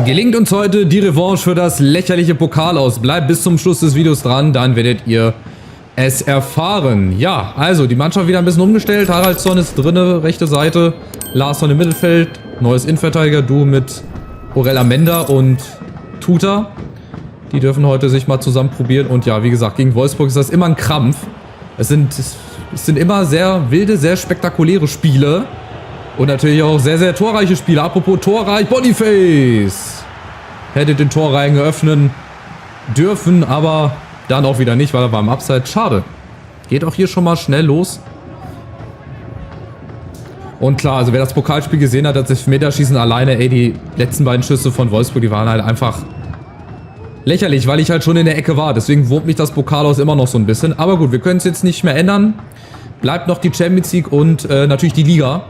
Gelingt uns heute die Revanche für das lächerliche Pokal aus. Bleibt bis zum Schluss des Videos dran, dann werdet ihr es erfahren. Ja, also die Mannschaft wieder ein bisschen umgestellt. Haraldsson ist drinne, rechte Seite. Larsson im Mittelfeld. Neues Innenverteidiger-Duo mit Orel Amenda und Tuta. Die dürfen heute sich mal zusammen probieren. Und ja, wie gesagt, gegen Wolfsburg ist das immer ein Krampf. Es sind immer sehr wilde, sehr spektakuläre Spiele. Und natürlich auch sehr, sehr torreiche Spiele. Apropos torreich, Boniface. Hätte den Torreihen geöffnen dürfen, aber dann auch wieder nicht, weil er war im Abseits. Schade. Geht auch hier schon mal schnell los. Und klar, also wer das Pokalspiel gesehen hat, das Elfmeterschießen alleine, ey, die letzten beiden Schüsse von Wolfsburg, die waren halt einfach lächerlich, weil ich halt schon in der Ecke war. Deswegen wurmt mich das Pokal aus immer noch so ein bisschen. Aber gut, wir können es jetzt nicht mehr ändern. Bleibt noch die Champions League und natürlich die Liga.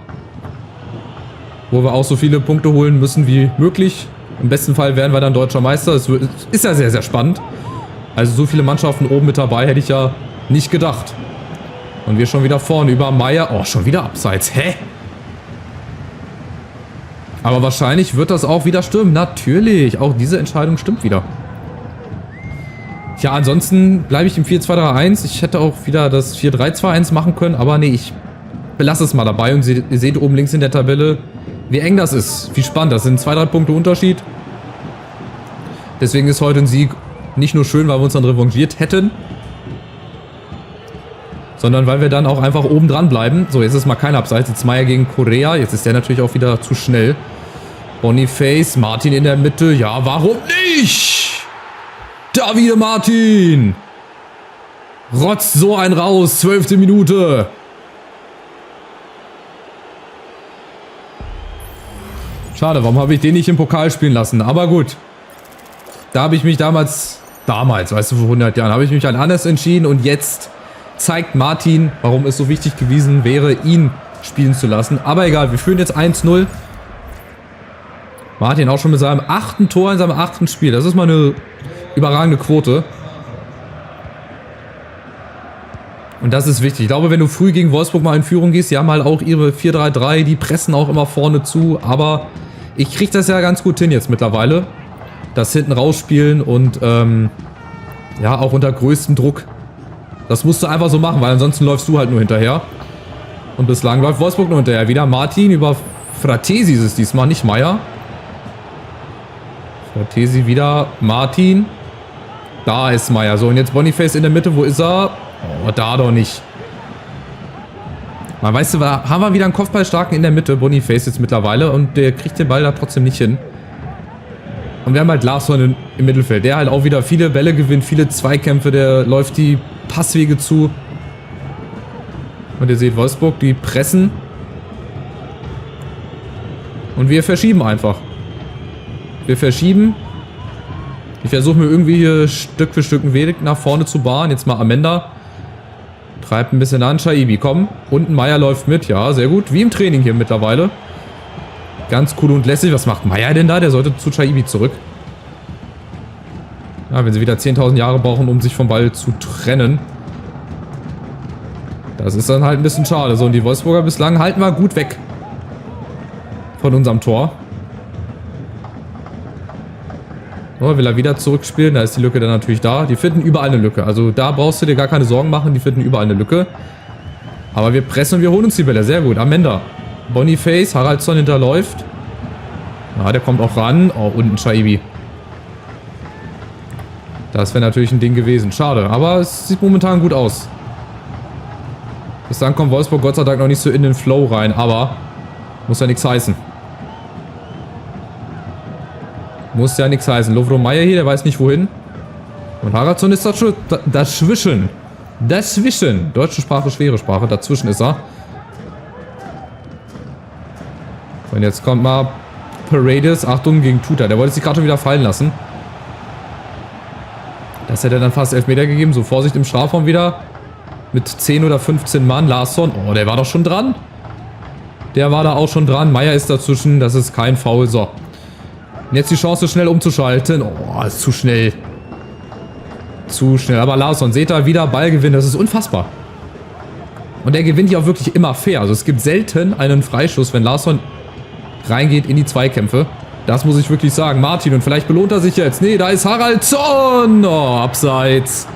Wo wir auch so viele Punkte holen müssen wie möglich. Im besten Fall werden wir dann Deutscher Meister. Es ist ja sehr, sehr spannend. Also so viele Mannschaften oben mit dabei hätte ich ja nicht gedacht. Und wir schon wieder vorne über Meier. Oh, schon wieder abseits. Hä? Aber wahrscheinlich wird das auch wieder stimmen. Natürlich. Auch diese Entscheidung stimmt wieder. Ja, ansonsten bleibe ich im 4-2-3-1. Ich hätte auch wieder das 4-3-2-1 machen können. Aber nee, ich belasse es mal dabei. Und ihr seht oben links in der Tabelle, wie eng das ist. Wie spannend. Das sind 2-3 Punkte Unterschied. Deswegen ist heute ein Sieg nicht nur schön, weil wir uns dann revanchiert hätten, sondern weil wir dann auch einfach oben dran bleiben. So, jetzt ist mal kein Abseits. Jetzt Meier gegen Correa. Jetzt ist der natürlich auch wieder zu schnell. Boniface, Martin in der Mitte. Ja, warum nicht? Davide Martin. Rotzt so ein raus. 12. Minute. Schade, warum habe ich den nicht im Pokal spielen lassen? Aber gut. Da habe ich mich damals, weißt du, vor 100 Jahren, habe ich mich an anders entschieden. Und jetzt zeigt Martin, warum es so wichtig gewesen wäre, ihn spielen zu lassen. Aber egal, wir führen jetzt 1-0. Martin auch schon mit seinem 8. Tor in seinem 8. Spiel. Das ist mal eine überragende Quote. Und das ist wichtig. Ich glaube, wenn du früh gegen Wolfsburg mal in Führung gehst, die haben halt auch ihre 4-3-3, die pressen auch immer vorne zu. Aber ich kriege das ja ganz gut hin jetzt mittlerweile. Das hinten rausspielen und ja, auch unter größtem Druck. Das musst du einfach so machen, weil ansonsten läufst du halt nur hinterher. Und bislang läuft Wolfsburg nur hinterher. Wieder Martin über Fratesi ist es diesmal, nicht Meier. Fratesi wieder, Martin. Da ist Meier. So, und jetzt Boniface in der Mitte. Wo ist er? Oh, da doch nicht. Man, weißt du, haben wir wieder einen Kopfballstarken in der Mitte. Boniface jetzt mittlerweile. Und der kriegt den Ball da trotzdem nicht hin. Und wir haben halt Larsson im Mittelfeld. Der halt auch wieder viele Bälle gewinnt, viele Zweikämpfe. Der läuft die Passwege zu. Und ihr seht Wolfsburg, die pressen. Und wir verschieben einfach. Wir verschieben. Ich versuche mir irgendwie hier Stück für Stück einen Weg nach vorne zu bahnen. Jetzt mal Amenda. Treibt ein bisschen an. Shaibi, komm. Unten Meier läuft mit. Ja, sehr gut. Wie im Training hier mittlerweile. Ganz cool und lässig. Was macht Meier denn da? Der sollte zu Shaibi zurück. Ja, wenn sie wieder 10.000 Jahre brauchen, um sich vom Ball zu trennen. Das ist dann halt ein bisschen schade. So, und die Wolfsburger bislang halten wir gut weg von unserem Tor. So, will er wieder zurückspielen. Da ist die Lücke dann natürlich da. Die finden überall eine Lücke. Also da brauchst du dir gar keine Sorgen machen. Die finden überall eine Lücke. Aber wir pressen und wir holen uns die Bälle. Sehr gut. Amenda. Boniface. Haraldsson hinterläuft. Ja, der kommt auch ran. Oh, unten Shaibi. Das wäre natürlich ein Ding gewesen. Schade. Aber es sieht momentan gut aus. Bis dann kommt Wolfsburg Gott sei Dank noch nicht so in den Flow rein. Aber muss ja nichts heißen. Muss ja nichts heißen. Lovro Meier hier, der weiß nicht wohin. Und Haraldsson ist dazwischen. Dazwischen. Deutsche Sprache, schwere Sprache. Dazwischen ist er. Und jetzt kommt mal Paredes. Achtung gegen Tuta. Der wollte sich gerade schon wieder fallen lassen. Das hätte dann fast Elfmeter gegeben. So, Vorsicht im Strafraum wieder. Mit 10 oder 15 Mann. Larsson. Oh, der war doch schon dran. Der war da auch schon dran. Meier ist dazwischen. Das ist kein Foul. So. Und jetzt die Chance, schnell umzuschalten. Oh, ist zu schnell. Zu schnell. Aber Larsson, seht ihr, wieder Ballgewinn. Das ist unfassbar. Und er gewinnt ja auch wirklich immer fair. Also es gibt selten einen Freischuss, wenn Larsson reingeht in die Zweikämpfe. Das muss ich wirklich sagen. Martin, und vielleicht belohnt er sich jetzt. Nee, da ist Haraldsson. Oh, abseits.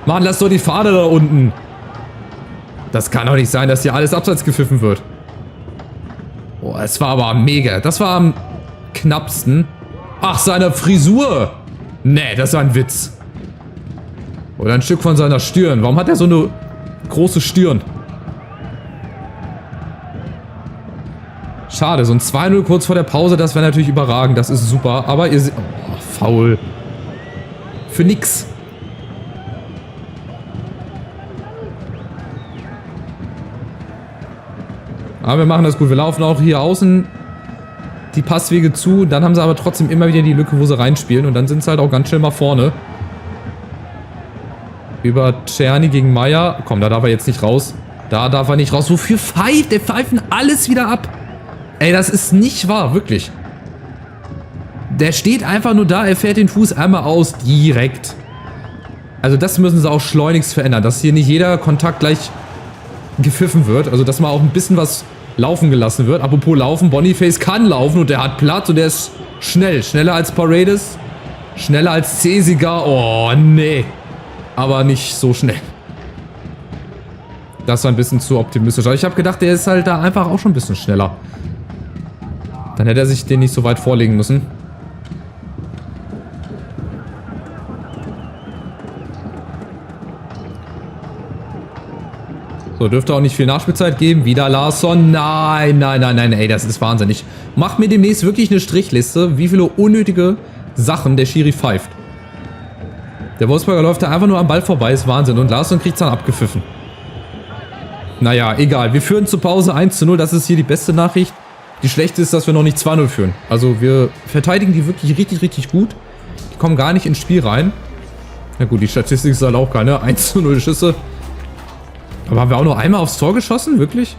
Mann, lass doch die Fahne da unten. Das kann doch nicht sein, dass hier alles abseits gepfiffen wird. Oh, es war aber mega. Das war am knappsten. Ach, seine Frisur. Nee, das war ein Witz. Oder ein Stück von seiner Stirn. Warum hat er so eine große Stirn? Schade, so ein 2-0 kurz vor der Pause, das wäre natürlich überragend. Das ist super. Aber ihr seht... Oh, faul. Für nix. Aber wir machen das gut. Wir laufen auch hier außen die Passwege zu. Dann haben sie aber trotzdem immer wieder die Lücke, wo sie reinspielen. Und dann sind sie halt auch ganz schnell mal vorne. Über Czerny gegen Meier. Komm, da darf er jetzt nicht raus. Da darf er nicht raus. Wofür pfeift? Der pfeifen alles wieder ab. Ey, das ist nicht wahr. Wirklich. Der steht einfach nur da. Er fährt den Fuß einmal aus. Direkt. Also das müssen sie auch schleunigst verändern. Dass hier nicht jeder Kontakt gleich gepfiffen wird. Also dass mal auch ein bisschen was laufen gelassen wird. Apropos laufen. Boniface kann laufen und der hat Platz und der ist schnell. Schneller als Paredes. Schneller als Cesiger. Oh, nee. Aber nicht so schnell. Das war ein bisschen zu optimistisch. Aber ich habe gedacht, der ist halt da einfach auch schon ein bisschen schneller. Dann hätte er sich den nicht so weit vorlegen müssen. So, dürfte auch nicht viel Nachspielzeit geben. Wieder Larsson. Nein, nein, nein, nein. Ey, das ist wahnsinnig. Macht mir demnächst wirklich eine Strichliste, wie viele unnötige Sachen der Schiri pfeift. Der Wolfsburger läuft da einfach nur am Ball vorbei. Ist Wahnsinn. Und Larsson kriegt es dann abgepfiffen. Naja, egal. Wir führen zur Pause 1:0. Das ist hier die beste Nachricht. Die schlechte ist, dass wir noch nicht 2:0 führen. Also wir verteidigen die wirklich richtig, richtig gut. Die kommen gar nicht ins Spiel rein. Na gut, die Statistik ist halt auch keine 1:0 Schüsse. Aber haben wir auch nur einmal aufs Tor geschossen? Wirklich?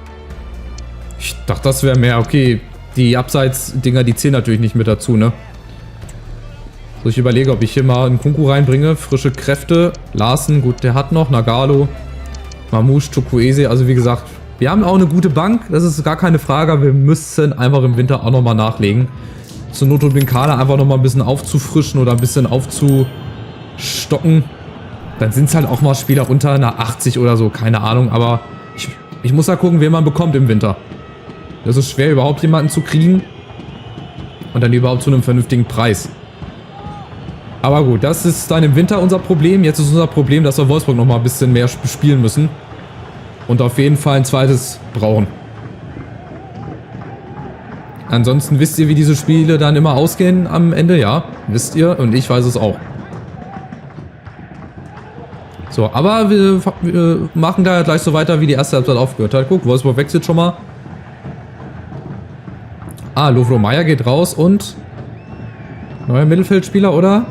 Ich dachte, das wäre mehr. Okay, die Abseits-Dinger, die zählen natürlich nicht mit dazu, ne? So, ich überlege, ob ich hier mal einen Kunku reinbringe. Frische Kräfte. Larsen, gut, der hat noch. Nagalo. Mamouche, Chukwueze. Also wie gesagt, wir haben auch eine gute Bank. Das ist gar keine Frage. Wir müssen einfach im Winter auch nochmal nachlegen. Zur Not, um den Kader einfach nochmal ein bisschen aufzufrischen oder ein bisschen aufzustocken. Dann sind es halt auch mal Spieler unter einer 80 oder so, keine Ahnung. Aber ich muss da gucken, wen man bekommt im Winter. Das ist schwer, überhaupt jemanden zu kriegen. Und dann überhaupt zu einem vernünftigen Preis. Aber gut, das ist dann im Winter unser Problem. Jetzt ist unser Problem, dass wir Wolfsburg nochmal ein bisschen mehr spielen müssen. Und auf jeden Fall ein zweites brauchen. Ansonsten wisst ihr, wie diese Spiele dann immer ausgehen am Ende? Ja, wisst ihr. Und ich weiß es auch. So, aber wir machen da gleich so weiter, wie die erste Halbzeit aufgehört hat. Guck, Wolfsburg wechselt schon mal. Ah, Lovro Meyer geht raus und neuer Mittelfeldspieler, oder?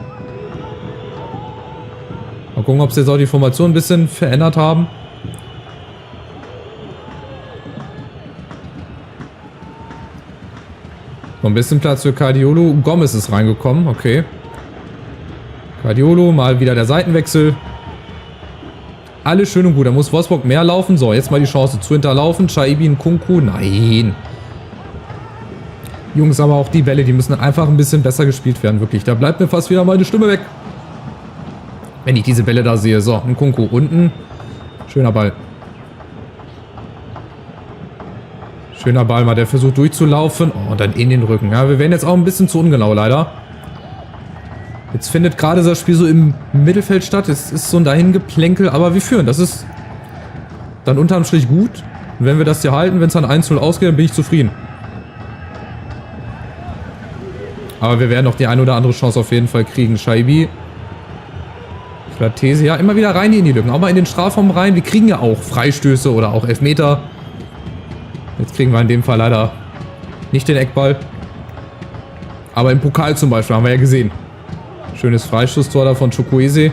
Mal gucken, ob sie jetzt auch die Formation ein bisschen verändert haben. Noch ein bisschen Platz für Cardiolo. Gomez ist reingekommen, okay. Cardiolo, mal wieder der Seitenwechsel. Alles schön und gut, da muss Wolfsburg mehr laufen. So, jetzt mal die Chance zu hinterlaufen. Chaibi und Kunku, nein. Jungs, aber auch die Bälle, die müssen einfach ein bisschen besser gespielt werden, wirklich. Da bleibt mir fast wieder meine Stimme weg. Wenn ich diese Bälle da sehe. So, ein Kunku unten. Schöner Ball. Schöner Ball mal, der versucht durchzulaufen. Oh, und dann in den Rücken. Ja, wir werden jetzt auch ein bisschen zu ungenau, leider. Jetzt findet gerade das Spiel so im Mittelfeld statt. Es ist so ein Dahingeplänkel, aber wir führen. Das ist dann unterm Strich gut. Und wenn wir das hier halten, wenn es dann 1:0 ausgeht, dann bin ich zufrieden. Aber wir werden noch die eine oder andere Chance auf jeden Fall kriegen. Scheibi. Flatese. Ja, immer wieder rein in die Lücken. Auch mal in den Strafraum rein. Wir kriegen ja auch Freistöße oder auch Elfmeter. Jetzt kriegen wir in dem Fall leider nicht den Eckball. Aber im Pokal zum Beispiel haben wir ja gesehen. Schönes Freistoßtor da von Chukwueze.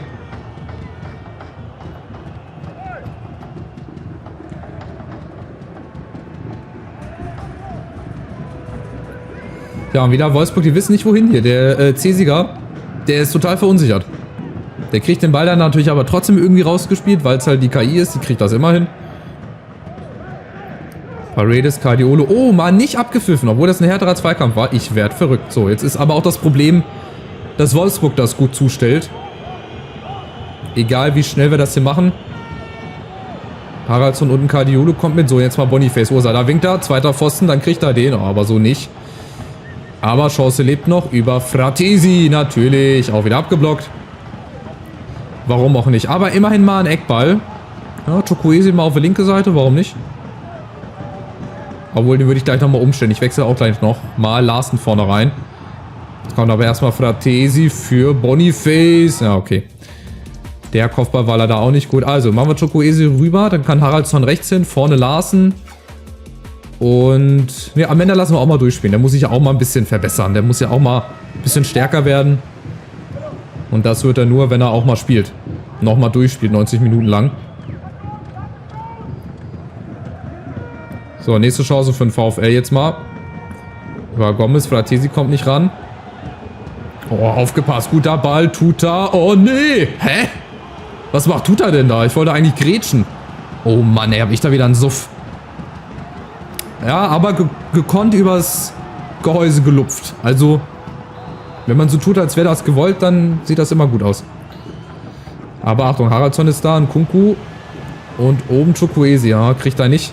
Ja, und wieder Wolfsburg, die wissen nicht wohin hier. Der Cesiger, der ist total verunsichert. Der kriegt den Ball dann natürlich aber trotzdem irgendwie rausgespielt, weil es halt die KI ist. Die kriegt das immer hin. Paredes, Cardiolo. Oh, Mann, nicht abgepfiffen, obwohl das ein härterer Zweikampf war. Ich werd verrückt. So, jetzt ist aber auch das Problem, dass Wolfsburg das gut zustellt. Egal, wie schnell wir das hier machen. Haraldsson und ein Cardiolo kommt mit. So, jetzt mal Boniface. Wo ist er? Da winkt er. Zweiter Pfosten, dann kriegt er den. Oh, aber so nicht. Aber Chance lebt noch über Fratesi. Natürlich. Auch wieder abgeblockt. Warum auch nicht. Aber immerhin mal ein Eckball. Ja, Chukwueze mal auf die linke Seite. Warum nicht? Obwohl, den würde ich gleich nochmal umstellen. Ich wechsle auch gleich noch mal Larsen vorne rein. Jetzt kommt aber erstmal Fratesi für Boniface. Ja, okay. Der Kopfball war leider auch nicht gut. Also, machen wir Chukwueze rüber. Dann kann Haraldsson rechts hin. Vorne Larsen. Und ne, am Ende lassen wir auch mal durchspielen. Der muss sich ja auch mal ein bisschen verbessern. Der muss ja auch mal ein bisschen stärker werden. Und das wird er nur, wenn er auch mal spielt. Nochmal durchspielt, 90 Minuten lang. So, nächste Chance für den VfL jetzt mal. Über Gomez, Fratesi kommt nicht ran. Oh, aufgepasst. Guter Ball, Tuta. Oh, nee. Hä? Was macht Tuta denn da? Ich wollte eigentlich grätschen. Oh Mann, ey, hab ich da wieder einen Suff. Ja, aber gekonnt übers Gehäuse gelupft. Also, wenn man so tut, als wäre das gewollt, dann sieht das immer gut aus. Aber Achtung, Haraldsson ist da, ein Kunku. Und oben Chukwueze, ja, kriegt er nicht.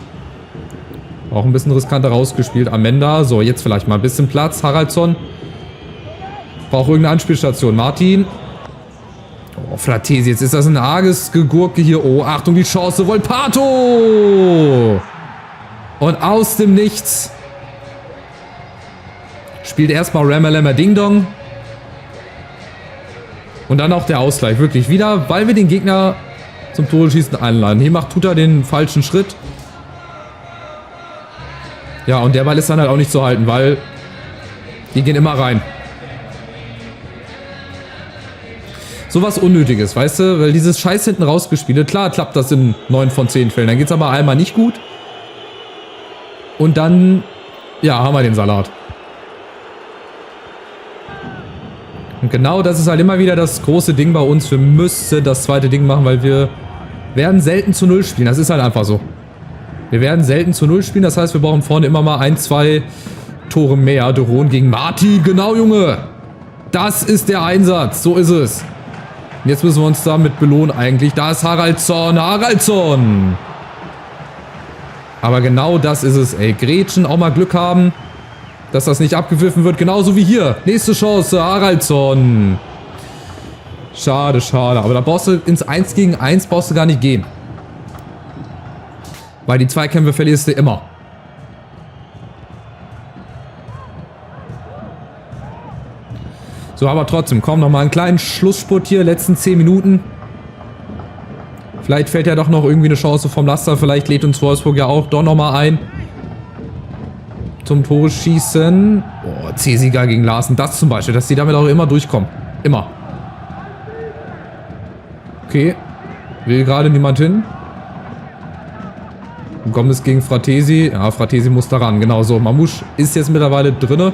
Auch ein bisschen riskanter rausgespielt. Amenda, so, jetzt vielleicht mal ein bisschen Platz. Haraldsson. Braucht irgendeine Anspielstation. Martin. Oh, Fratesi, jetzt ist das ein arges Gegurke hier. Oh, Achtung, die Chance. Volpato! Und aus dem Nichts spielt erstmal Ramalama Ding Dong. Und dann auch der Ausgleich. Wirklich wieder, weil wir den Gegner zum Tore-Schießen einladen. Hier macht Tuta den falschen Schritt. Ja, und der Ball ist dann halt auch nicht zu halten, weil die gehen immer rein. Sowas Unnötiges, weißt du? Weil dieses Scheiß hinten rausgespielt, klar klappt das in 9 von 10 Fällen. Dann geht es aber einmal nicht gut. Und dann, ja, haben wir den Salat. Und genau das ist halt immer wieder das große Ding bei uns. Wir müssen das zweite Ding machen, weil wir werden selten zu 0 spielen. Das ist halt einfach so. Wir werden selten zu 0 spielen. Das heißt, wir brauchen vorne immer mal 1, 2 Tore mehr. Doron gegen Marti. Genau, Junge. Das ist der Einsatz. So ist es. Und jetzt müssen wir uns damit belohnen eigentlich. Da ist Haraldsson. Haraldsson. Aber genau das ist es, ey. Gretchen, auch mal Glück haben, dass das nicht abgepfiffen wird. Genauso wie hier. Nächste Chance, Haraldsson. Schade, schade. Aber da brauchst du ins 1 gegen 1 brauchst du gar nicht gehen. Weil die Zweikämpfe verlierst du immer. So, aber trotzdem, komm, nochmal einen kleinen Schlussspurt hier. Letzten 10 Minuten. Vielleicht fällt ja doch noch irgendwie eine Chance vom Laster. Vielleicht lädt uns Wolfsburg ja auch doch nochmal ein. Zum Tore schießen. Oh, C-Sieger gegen Larsen. Das zum Beispiel, dass die damit auch immer durchkommen. Immer. Okay. Will gerade niemand hin. Gomez gegen Fratesi. Ja, Fratesi muss da ran. Genau so. Mamouche ist jetzt mittlerweile drinne.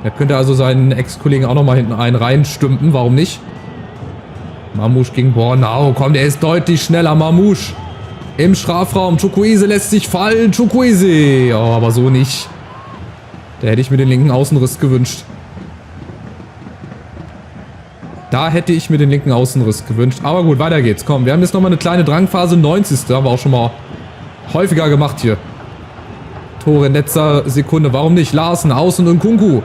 Er könnte also seinen Ex-Kollegen auch nochmal hinten einen reinstümpen. Warum nicht? Mamouche gegen Bornau. Komm, der ist deutlich schneller. Mamouche im Strafraum. Chukwueze lässt sich fallen. Chukwueze. Oh, aber so nicht. Da hätte ich mir den linken Außenriss gewünscht. Da hätte ich mir den linken Außenriss gewünscht. Aber gut, weiter geht's. Komm, wir haben jetzt nochmal eine kleine Drangphase. 90. Haben wir auch schon mal häufiger gemacht hier. Tore in letzter Sekunde. Warum nicht? Larsen, Außen und Nkunku.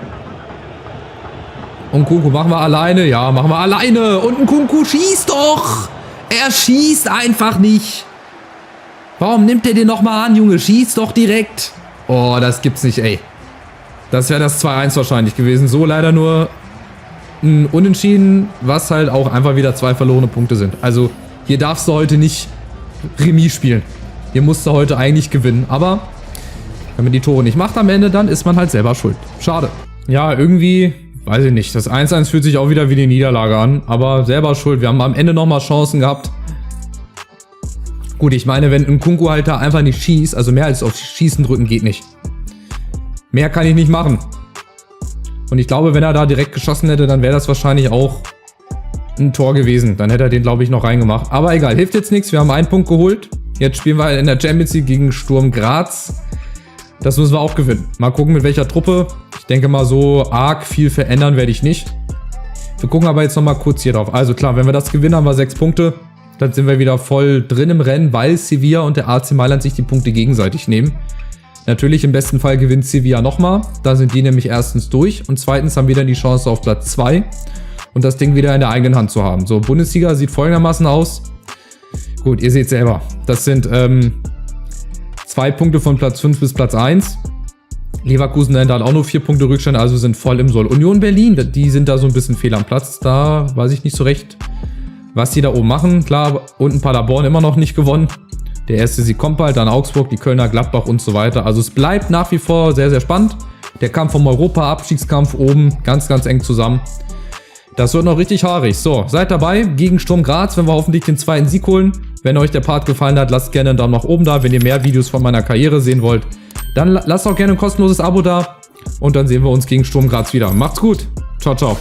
Und Nkunku machen wir alleine. Ja, machen wir alleine. Und Nkunku schießt doch. Er schießt einfach nicht. Warum nimmt er den nochmal an, Junge? Schießt doch direkt. Oh, das gibt's nicht, ey. Das wäre das 2-1 wahrscheinlich gewesen. So leider nur ein Unentschieden, was halt auch einfach wieder 2 verlorene Punkte sind. Also hier darfst du heute nicht Remis spielen. Hier musst du heute eigentlich gewinnen. Aber wenn man die Tore nicht macht am Ende, dann ist man halt selber schuld. Schade. Ja, irgendwie, weiß ich nicht. Das 1-1 fühlt sich auch wieder wie die Niederlage an. Aber selber schuld. Wir haben am Ende nochmal Chancen gehabt. Gut, ich meine, wenn ein Nkunku halt da einfach nicht schießt, also mehr als auf Schießen drücken geht nicht. Mehr kann ich nicht machen. Und ich glaube, wenn er da direkt geschossen hätte, dann wäre das wahrscheinlich auch ein Tor gewesen. Dann hätte er den, glaube ich, noch reingemacht. Aber egal, hilft jetzt nichts. Wir haben einen Punkt geholt. Jetzt spielen wir in der Champions League gegen Sturm Graz. Das müssen wir auch gewinnen. Mal gucken, mit welcher Truppe. Ich denke mal, so arg viel verändern werde ich nicht. Wir gucken aber jetzt nochmal kurz hier drauf. Also klar, wenn wir das gewinnen, haben wir 6 Punkte. Dann sind wir wieder voll drin im Rennen, weil Sevilla und der AC Mailand sich die Punkte gegenseitig nehmen. Natürlich im besten Fall gewinnt Sevilla nochmal. Da sind die nämlich erstens durch. Und zweitens haben wir dann die Chance auf Platz 2. Und das Ding wieder in der eigenen Hand zu haben. So, Bundesliga sieht folgendermaßen aus. Gut, ihr seht selber. Das sind 2 Punkte von Platz 5 bis Platz 1. Leverkusen hat auch nur 4 Punkte Rückstand, also sind voll im Soll. Union Berlin, die sind da so ein bisschen fehl am Platz. Da weiß ich nicht so recht, was die da oben machen. Klar, unten Paderborn immer noch nicht gewonnen. Der erste Sieg kommt bald, dann Augsburg, die Kölner, Gladbach und so weiter. Also es bleibt nach wie vor sehr, sehr spannend. Der Kampf vom Europa-Abstiegskampf oben, ganz, ganz eng zusammen. Das wird noch richtig haarig. So, seid dabei gegen Sturm Graz, wenn wir hoffentlich den 2. Sieg holen. Wenn euch der Part gefallen hat, lasst gerne einen Daumen nach oben da. Wenn ihr mehr Videos von meiner Karriere sehen wollt, dann lasst auch gerne ein kostenloses Abo da. Und dann sehen wir uns gegen Sturm Graz wieder. Macht's gut. Ciao, ciao.